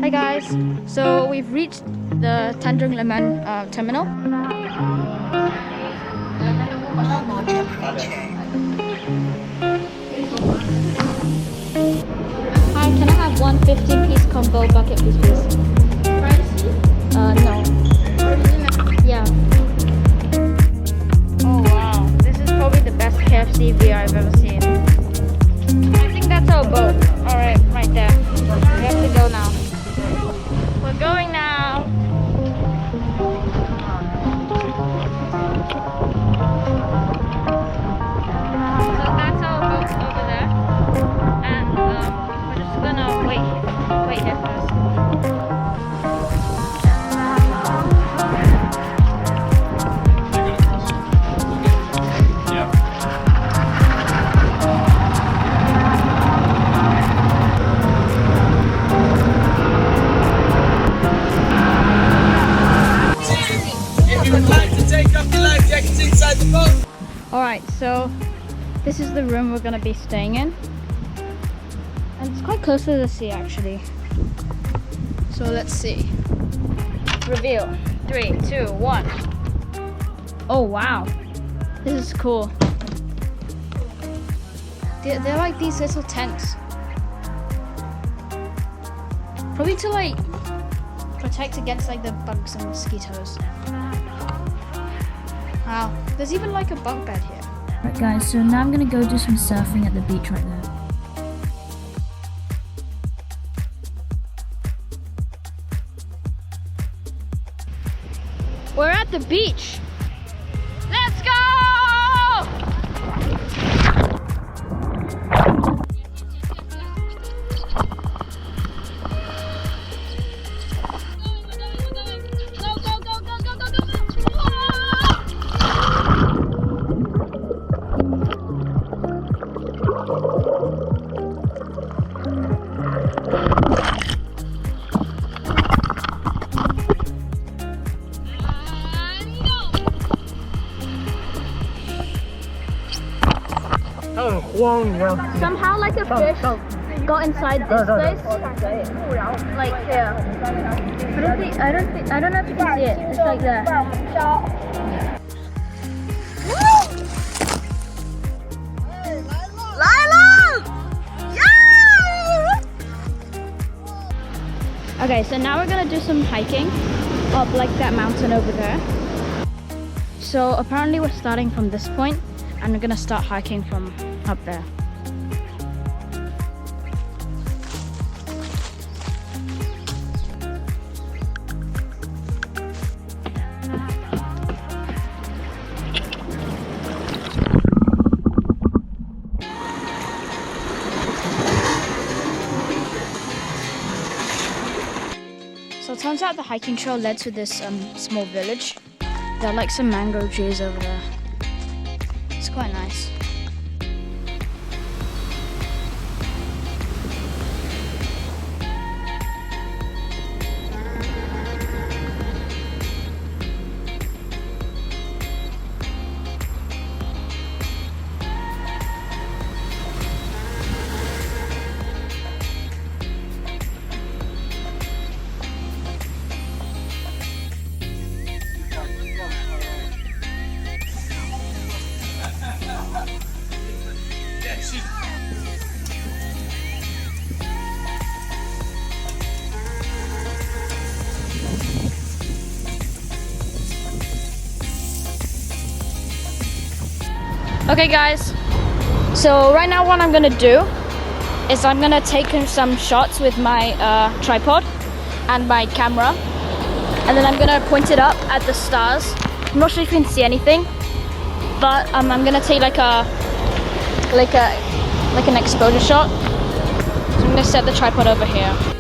Hi guys, so we've reached the Tanjung Leman terminal. Hi, can I have one 15-piece combo bucket piece, please? No. Yeah. Oh wow, this is probably the best KFC beer I've ever seen. I think that's our boat. Alright, right there. We have to go now. We're going now. So that's our boat over there. And we're just gonna wait here first. Alright, so this is the room we're gonna be staying in. And it's quite close to the sea actually. So let's see. Reveal. 3, 2, 1. Oh wow. This is cool. They're like these little tents. Probably to like protect against like the bugs and mosquitoes. Wow, there's even like a bunk bed here. Right guys, so now I'm gonna go do some surfing at the beach right there. We're at the beach. Let's go! Somehow like a fish got inside this place. Like here. I don't know if you can see it. It's like there. Okay, so now we're gonna do some hiking up like that mountain over there. So apparently we're starting from this point and we're gonna start hiking from up there. So it turns out the hiking trail led to this small village. There are like some mango trees over there. It's quite nice. Okay guys, so right now what I'm gonna do is I'm gonna take some shots with my tripod and my camera, and then I'm gonna point it up at the stars. I'm not sure if you can see anything, but I'm gonna take like an exposure shot. So I'm gonna set the tripod over here.